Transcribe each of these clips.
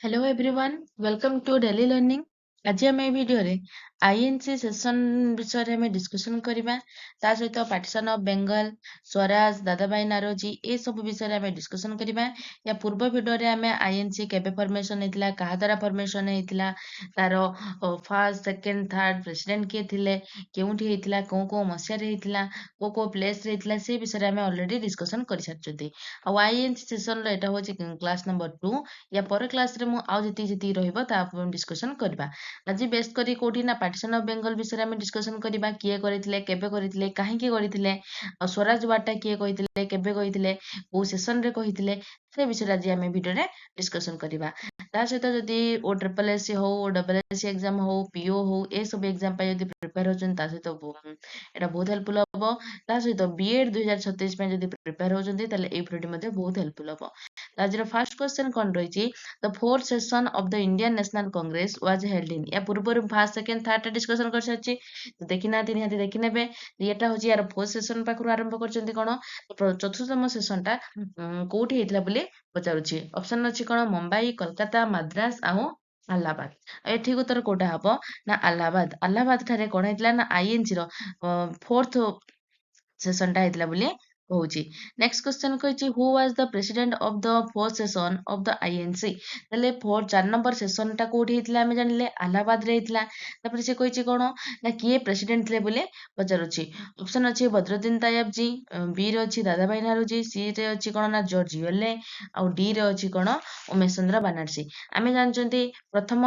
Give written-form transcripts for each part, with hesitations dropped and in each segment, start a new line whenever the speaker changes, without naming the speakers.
Hello everyone welcome to daily learning. आज आम video INC session विषय में डिस्कशन करवा सहित पार्टीशन ऑफ बेंगल स्वराज दादाभाई नारोजी ये सब विषय में डिस्कशन करवा। या पूर्व भिडियो आम आईएनसी केबे फॉर्मेशन होता क्या द्वारा फॉर्मेशन होता तार फर्स्ट सेकेंड थर्ड प्रेसिडेंट किए थे केउठी होता कौ कौ मसीह होता कौ कौ प्लेस होता से विषय में ऑलरेडी डिस्कशन कर सारी। आईएनसी सेशन एटा हूँ क्लास नंबर 2 या पर क्लास रे मु आउ जति रहिबो ता डिस्कशन करबा। आज बेस करी कोठी ना पार्टीशन ऑफ बेंगल विषय में डिस्कशन करबा किए करितले केबे करितले काहेकि करितले आ स्वराज वाटा किए कहितले केबे कहितले को सेशन रे कहितले से विषय आज आमे वीडियो रे डिस्कशन करबा। ता सहित जदि ओ ट्रिपल एससी हो ओ डबल एससी एग्जाम हो पीओ हो ए सब एग्जाम पे जदि प्रिपेयर होचन ता सहित एटा बहुत हेल्पफुल हबो। ता सहित बीएड 2036 में जदि प्रिपेयर होचंती ताले ए भिडियो मध्ये बहुत हेल्पफुल हबो। आज फर्स्ट क्वेश्चन कौन रही the fourth session of the Indian National Congress was held इन या पूर्व फर्स्ट सेकेंड थर्ड डिस्कशन कर सारी तो देखी ना निहाती देखी नेबे येटा होची यार फोर्थ सेशन पाखरु आरंभ करचंती कोन चतुर्थतम सेशन टा कोठी हेतला बोली पचारुची। ऑप्शन अछि कोन मुंबई कोलकाता मद्रास आउ अलाहाबाद। एठी उत्तर कोटा हबो ना अलाहाबाद। अलाहाबाद ठारे कोन हेतला ना आईएनसी रो फोर्थ सेशन टा हेतला बोली कहूची। नेक्स्ट क्वेश्चन कहिची who was the president of the fourth session of the INC तले फोर्थ 4 नंबर सेशन टा कोठी हेतला हमें जानले अलाहाबाद रे हेतला। तापर से कहिची कोन ना किए प्रेसिडेंट थे बोले पचारुची। ऑप्शन अछि बद्रुद्दीन तैयब जी, बी रे अछि दादाभाई नारोजी, सी रे अछि कोन ना जॉर्ज यूएले आउ डी रे अछि कोन उमेश चंद्र बनर्जी। आमे जानचंती प्रथम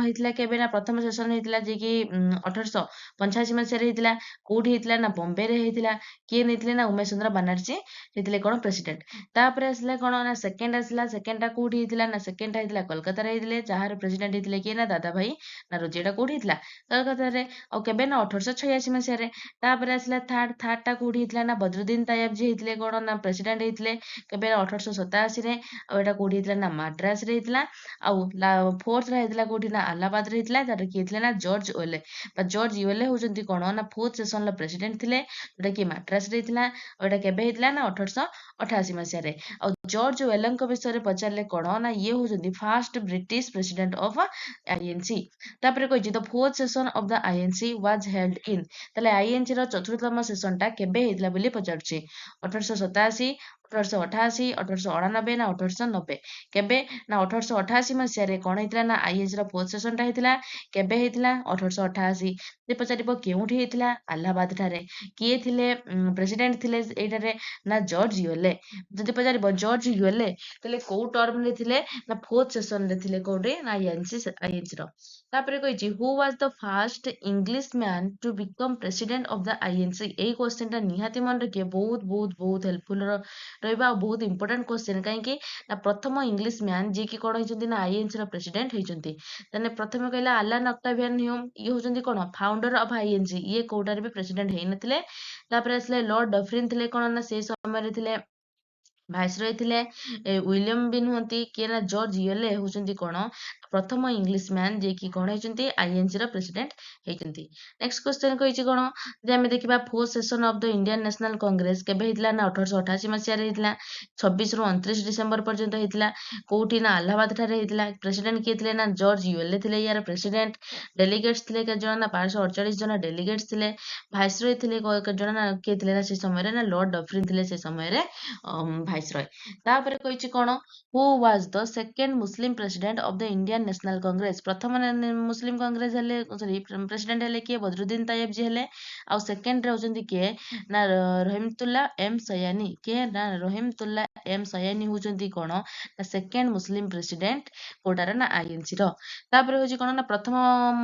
हेतला केबे ना प्रथम सेशन हेतला जे कि 1885 मसिया रे हेतला कोठी हेतला ना बॉम्बे रे हेतला किए नेतले ना उमेश चंद्र बनर्जी हेतले कोन प्रेसिडेंट। तापर आसला कोन ना सेकेंड आसला सेकेंड टा कोठी हेतला ना सेकेंड टा हेतला कोलकाता रे हेतले जहार प्रेसिडेंट हेतले किए ना दादाभाई नारोजी एटा कोठी हेतला कोलकाता रे आ केबे ना 1886 मसिया रे। तापर आसला थर्ड थर्ड टा कोठी हेतला ना बद्रुद्दीन तैयब जी हेतले कोन ना प्रेसिडेंट हेतले केबे 1887 रे आ एटा कोठी हेतला ना मद्रास रे हेतला आउ फोर्थ रे हेतला कोठी ना अलाहाबाद रे हेतला जहार कि हेतले ना जॉर्ज ओले बा जॉर्ज यूएले होचंती कोन ना फोर्थ सेशन ला प्रेसिडेंट थिले जोटा कि मद्रास रे हेतला एटा केबे हेतला ना 1888 मसिया रे। आ जॉर्ज वेलंक विषय रे पचारले कोन ना ये होचंती first British president of INC. तापर कहिची the fourth session of the INC was held in तले आईएनसी रो चतुर्थतम सेशन टा केबे हेतला बोली पचारछि 1887 1888 1889 ना 1890 केबे ना 1888 मसिया रे कोन हेतला ना आईएनसी रो फोर्थ सेशन टा हेतला केबे हेतला 1888 जे पचारिबो केउठी हेतला अलाहाबाद ठारे किए थिले प्रेसिडेंट थिले एटारे ना जॉर्ज यूएले। जदि पचारिबो जॉर्ज यूएले तले को टर्म रे थिले ना फोर्थ सेशन रे थिले कोडे ना आईएनसी रो। तापर कहिची who was the first English man to become president of the INC a question टा निहाती मन रखिए बहुत बहुत बहुत हेल्पफुल रहबा और बहुत इंपोर्टेंट क्वेश्चन काहेकि ना प्रथम इंग्लिश मैन जी की कोन होइचंती ना आईएनसी रो प्रेसिडेंट होइचंती। तने प्रथमे कहला अलान ऑक्टावियन ह्यूम ये होचंती कोन फाउंडर ऑफ आईएनसी ये कोटारे भी प्रेसिडेंट हेइ नथिले। तापर आसले लॉर्ड डफरिन थिले कोन ना से समय रे थिले भाइसरय थिले विलियम भी नुहंती किए ना जॉर्ज यूएले होचंती कोन प्रथम इंग्लिश मैन जे कि कोन होचंती आईएनसी रो प्रेसिडेंट हेचंती। नेक्स्ट क्वेश्चन कहिची कोन जे हमें देखिबा fourth session of the Indian National Congress केबे हेतला ना 1888 मसिया रे हेतला 26 रु 29 डिसेंबर पर्यंत हेतला कोठी ना अलाहाबाद ठारे हेतला। प्रेसिडेंट किए थिले ना जॉर्ज यूएले थिले यार प्रेसिडेंट। डेलीगेट्स थिले के जण ना 548 जण डेलीगेट्स थिले। भाइसरय थिले के जण ना किए थिले ना से समय रे ना लॉर्ड डफरिन थिले से समय रे भाइसरय। तापर कहिची कोन who was the second Muslim president of the Indian National Congress प्रथम मुस्लिम कांग्रेस हेले सॉरी प्रेसिडेंट हेले किए बद्रुद्दीन तैयब जी हेले आ सेकेंड रे होचंती किए ना रहीमतुल्ला एम सयानी किए ना रहीमतुल्ला एम सयानी होचंती कोन ना सेकेंड मुस्लिम प्रेसिडेंट कोटार ना आईएनसी रो। तापर होची कोन ना प्रथम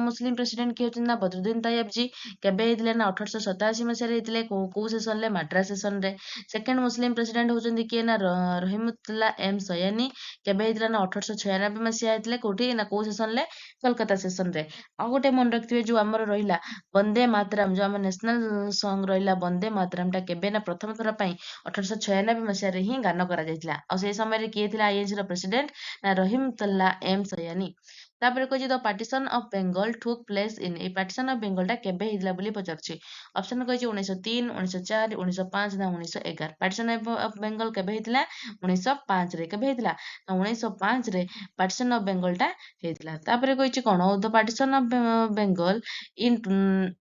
मुस्लिम प्रेसिडेंट किए होचंती ना बद्रुद्दीन तैयब जी केबे हेतले ना 1887 मसिया रे हेतले को सेशन ले मद्रास सेशन रे। सेकेंड मुस्लिम प्रेसिडेंट होचंती किए ना रहीमतुल्ला एम सयानी केबे हेतला ना 1896 मसिया हेतले कोठी ना को सेशन ले कोलकाता सेशन रे। आ गोटे मन रखिथिबे जो हमर रहिला वंदे मातरम जो हमर नेशनल सॉन्ग रहिला वंदे मातरम टा केबे ना प्रथम थर पई 1896 मसिया रे ही गान करा जायतिला आ से समय रे किए थिला आईएनसी रो प्रेसिडेंट ना रहीमतुल्ला एम सयानी। तापर कहछि the partition of Bengal took place in a partition of Bengal टा केबे हितला बोली पचारछि ऑप्शन कहछि 1903 1904 1905 ना 1911 पार्टीशन ऑफ बेंगल केबे हितला 1905 रे केबे हितला ना 1905 रे पार्टीशन ऑफ बेंगल टा हेतला तापर कहछि कोन द पार्टीशन ऑफ बेंगल इन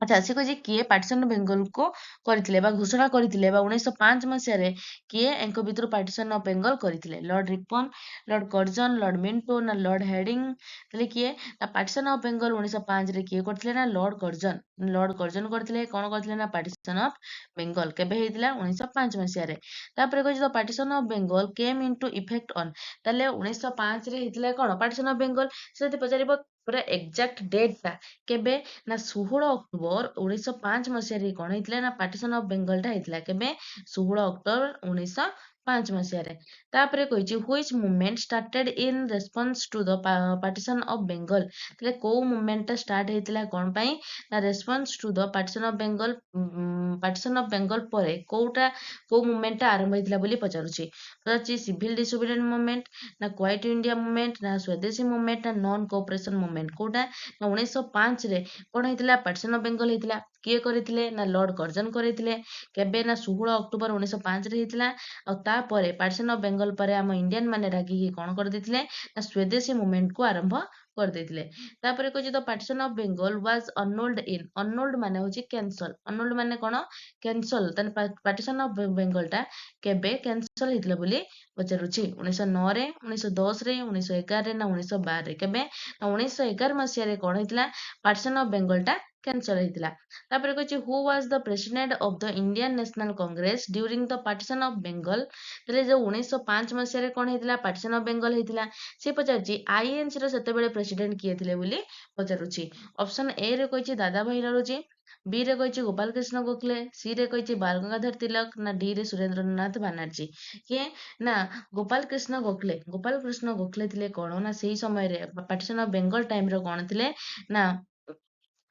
अच्छा से कहे किए पार्टीशन बेंगल को करथिले बा घोषणा करथिले बा 1905 मसिया रे किए एंको भितर पार्टीशन ऑफ बेंगल करथिले Lord Ripon Lord Curzon Lord Minto ना लॉर्ड हेडिंग तले किए ना पार्टीशन ऑफ बेंगल 1905 रे किए करथिले ना लॉर्ड कर्जन करथिले कोन करथिले ना पार्टीशन ऑफ बेंगल केबे हेतिला 1905 मसिया रे तापर कहि the partition of Bengal came into effect on तले 1905 रे हेतिला कोन पार्टीशन ऑफ बेंगल से पचारिबो पूरा एग्जैक्ट डेट ता केबे ना 16 अक्टोबर 1905 मसीह कौन होता ना पार्टीशन ऑफ बेंगल टा होता केबे 16 अक्टोबर 1905 मसीह तापर कही which movement started in response to the partition of Bengal तले को मूवमेंट टा स्टार्ट होता कौन पाई ना response to the partition of Bengal परे कोटा को मूवमेंट टा आरंभ होता बोली पचारुची पचारुची सिविल डिसोबीडिएंट मूवमेंट ना क्वाइट इंडिया मूवमेंट ना स्वदेशी मूवमेंट ना नॉन कोऑपरेशन मूवमेंट कोटा ना 1905 रे कौन होता पार्टीशन ऑफ बेंगल होता किए करथिले ना लॉर्ड कर्जन करथिले केबे ना 16 अक्टोबर 1905 रे हेतला आ तापरे पार्टीशन ऑफ बेंगल परे हम इंडियन माने रागी कोन कर देथिले ना स्वदेशी मूवमेंट को आरंभ कर देथिले तापरे कहछि the partition of Bengal was annulled in annulled माने होछि कैंसल अन्नुल्ड माने कोन कैंसल तन पार्टीशन ऑफ बेंगल टा केबे कैंसल हेतले बोली पचारुछि 1909 रे 1910 रे 1911 रे ना 1912 रे केबे ना 1911 मसिया रे कोन हेतला पार्टीशन ऑफ बेंगल टा कैंसल होता तापर कहछि who was the president of the Indian National Congress during the partition of Bengal तले जो 1905 मसिया रे कोन हेतला पार्टीशन ऑफ बेंगल हेतला से पचारछि आईएनसी रो सेते बेले प्रेसिडेंट किए थिले बोली पचारुछि ऑप्शन ए रे कहछि दादा भाई नरोजी बी रे कहछि गोपाल कृष्ण गोखले सी रे कहछि बाल गंगाधर तिलक ना डी रे सुरेंद्रनाथ बनर्जी किए ना गोपाल कृष्ण गोखले थिले कोन ना सेही समय रे पार्टीशन ऑफ बेंगल टाइम रो कोन थिले ना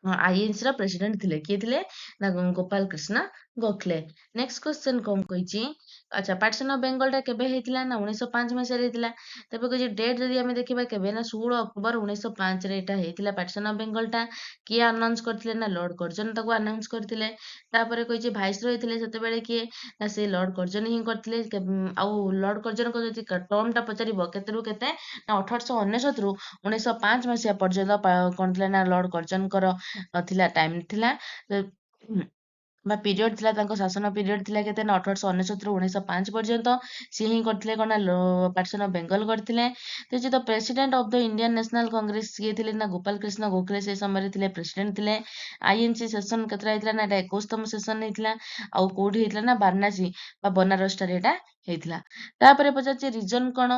आईएनसी रा प्रेसिडेंट थिले किए थिले ना गोपाल कृष्ण गोखले नेक्स्ट क्वेश्चन कौन कहिछि अच्छा पार्टीशन ऑफ बेंगल टा केबे हेतिला ना 1905 मसिया रे हेतिला तबे कहिछि डेट जदि हमें देखिबा केबे ना 16 अक्टोबर 1905 रे एटा हेतिला पार्टीशन ऑफ बेंगल टा किए अनाउंस करथिले ना लॉर्ड कर्जन ताको अनाउंस करथिले तापरे कहिछि भाइस रॉय थिले सेते बेले किए ना से लॉर्ड कर्जन ही करथिले आउ लॉर्ड कर्जन को जदि टर्म टा पचारिबो केते रु केते ना 1899 रु 1905 मसिया पर्यंत कोन थिले ना लॉर्ड कर्जन कर थिला टाइम थिला बा पीरियड थिला तांको शासन पीरियड थिला केते ना 1899 रु 1905 पर्यंत सी ही करथिले कोना पार्टीशन ऑफ बेंगल करथिले तो जे the president of the Indian National Congress किए थिले ना गोपाल कृष्ण गोखले से समय थिले प्रेसिडेंट थिले आईएनसी सेशन केतरा हितला ना 21तम सेशन हितला आ कोठी हितला ना वाराणसी बा बनारस टा रेटा हेतिला तापरे पचाचे रीजन कोन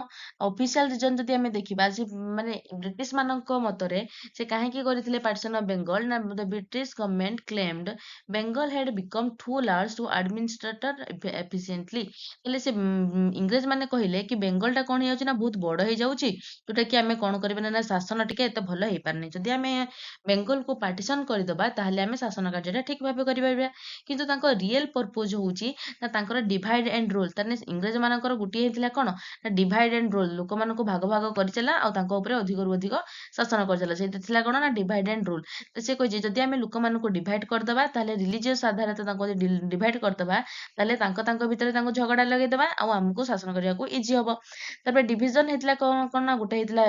ऑफिशियल रीजन जदि हमें देखिबा जे माने ब्रिटिश मानको मतरे से काहे की करथिले पार्टीशन ऑफ बेंगल ना the British government claimed Bengal had become too large to administer efficiently हेले से इंग्रेज माने कहिले कि बेंगल टा कोन हे ना बहुत बड़ हे जाउची जोटा कि हमें कोन करबे ना शासन टिके एते भलो हे पारनी जदि हमें बेंगल को पार्टीशन कर दबा ताहले हमें शासन कार्य ठीक भाबे करि परबा किंतु तांको रियल पर्पस होउची ना तांकर डिवाइड एंड रूल तने इंग्रेज मानकर गुटी हेतिला कोन ना डिवाइड एंड रूल लोक मानको भाग भाग करि चला आ तांको ऊपर अधिक रु अधिक शासन कर चला सेते थिला कोन ना डिवाइड एंड रूल तो से कहि जदि हमें लोक मानको डिवाइड कर दबा ताहले रिलीजियस आधार तांको डिवाइड कर दबा ताहले तांको भितर तांको झगड़ा लगे दबा आ हमको शासन करिया को इजी हबो तबे डिवीजन हेतिला कोन कोन ना गुटे हेतिला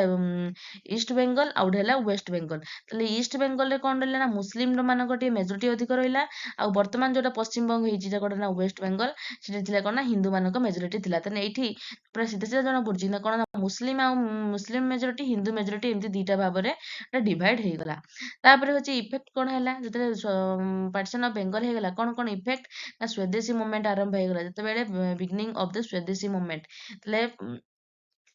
ईस्ट बेंगल आ उठे हला वेस्ट बेंगल ताहले ईस्ट बेंगल रे कोन रहला ना मुस्लिम मानको टी मेजॉरिटी अधिक रहिला आ वर्तमान जोटा पश्चिम बंग हेची जकोटा ना वेस्ट बेंगल सेठी थिला कोन ना हिंदू मानको मेजॉरिटी थिला तने एठी पूरा सीधा सीधा जणा पड़छि ना कोन ना मुस्लिम मेजॉरिटी हिंदू मेजॉरिटी एमती दीटा भाबरे डिवाइड हे गला तापर होची इफेक्ट कोन हैला जते पार्टीशन ऑफ बेंगल हे गला कोन कोन इफेक्ट ना स्वदेशी मूवमेंट आरंभ हे गला जते बेले बिगिनिंग ऑफ द स्वदेशी मूवमेंट तले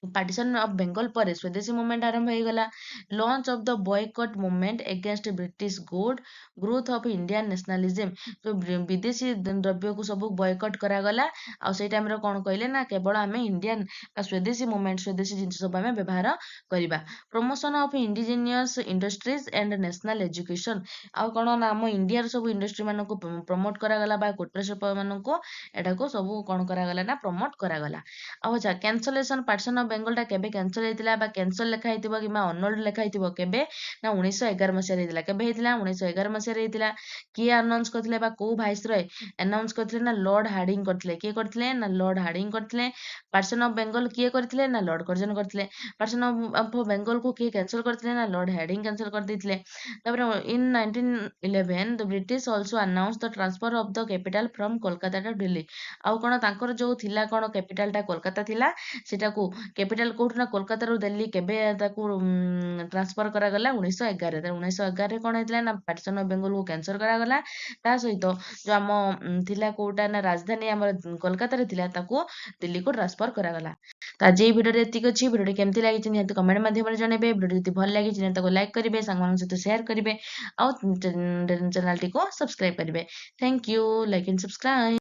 पार्टीशन ऑफ बेंगल पर स्वदेशी मूवमेंट आरंभ हो गला launch of the boycott movement against British good growth of Indian nationalism तो विदेशी द्रव्य को सब बॉयकॉट करा गला आ से टाइम रो कोन कहले ना केवल आमे इंडियन स्वदेशी मूवमेंट स्वदेशी जिनिस सब आमे व्यवहार करबा promotion of indigenous industries and national education आ कोन ना हम इंडिया रो सब इंडस्ट्री मानको प्रमोट करा गला बा कुटीर शिल्प मानको एटा को सब कोन करा गला ना प्रमोट करा गला आ अच्छा कैंसलेशन पार्टीशन ऑफ ବେଙ୍ଗଲଟା କେବେ କ୍ୟାନସଲ ହେଇଥିଲା ବା କ୍ୟାନସଲ ଲେଖା ହେଇଥିବ କିମ୍ବା ଅନୋଲ୍ଡ ଲେଖା ହେଇଥିବ କେବେ ନା 1911 ମସିହାରେ ହେଇଥିଲା। କେବେ ହେଇଥିଲା? 1911 ମସିହାରେ ହେଇଥିଲା। କିଏ ଆନାଉନ୍ସ କରିଥିଲେ ବା କୋଉ ଭାଇସରୟ ଆନାଉନ୍ସ କରିଥିଲେ? ନା ଲର୍ଡ ହାର୍ଡିଙ୍ଗ କରିଥିଲେ। କିଏ କରିଥିଲେ? ନା ଲର୍ଡ ହାର୍ଡିଙ୍ଗ କରିଥିଲେ। ପାର୍ଟିସନ ଅଫ ବେଙ୍ଗଲ କିଏ କରିଥିଲେ? ନା ଲର୍ଡ କର୍ଜନ କରିଥିଲେ। ପାର୍ଟିସନ ଅଫ ବେଙ୍ଗଲକୁ କିଏ କ୍ୟାନସଲ କରିଥିଲେ? ନା ଲର୍ଡ ହାର୍ଡିଙ୍ଗ କ୍ୟାନସଲ କରିଦେଇଥିଲେ। ତାପରେ in 1911 the British also announce the transfer of the capital from Kolkata to Delhi. ଆଉ କଣ ତାଙ୍କର ଯୋଉ ଥିଲା କଣ କ୍ୟାପିଟାଲଟା କୋଲକାତା ଥିଲା, ସେଟାକୁ କ୍ୟାପିଟାଲ କୋଉଠୁ ନା କୋଲକାତାରୁ ଦିଲ୍ଲୀ କେବେ ତାକୁ ଟ୍ରାନ୍ସଫର କରାଗଲା? 1911। 1911ରେ କଣ ହେଇଥିଲା ନା ପାର୍ଟିସନ ଅଫ ବେଙ୍ଗଲକୁ କ୍ୟାନସଲ କରାଗଲା। ତା ସହିତ ଯୋଉ ଆମ ଥିଲା କୋଉଟା ନା ରାଜଧାନୀ ଆମର କୋଲକାତାରେ ଥିଲା, ତାକୁ ଦିଲ୍ଲୀକୁ ଟ୍ରାନ୍ସଫର କରାଗଲା। ତ ଆଜି ଏଇ ଭିଡ଼ିଓରେ ଏତିକି ଅଛି। ଭିଡ଼ିଓଟି କେମିତି ଲାଗିଛି ନିହାତି କମେଣ୍ଟ ମାଧ୍ୟମରେ ଜଣେଇବେ। ଭିଡ଼ିଓ ଯଦି ଭଲ ଲାଗିଛି ନିହାତି ତାକୁ ଲାଇକ୍ କରିବେ, ସାଙ୍ଗମାନଙ୍କ ସହିତ ସେୟାର କରିବେ, ଆଉ ଚ୍ୟାନେଲଟିକୁ ସବସ୍କ୍ରାଇବ କରିବେ। Thank you. Like and subscribe.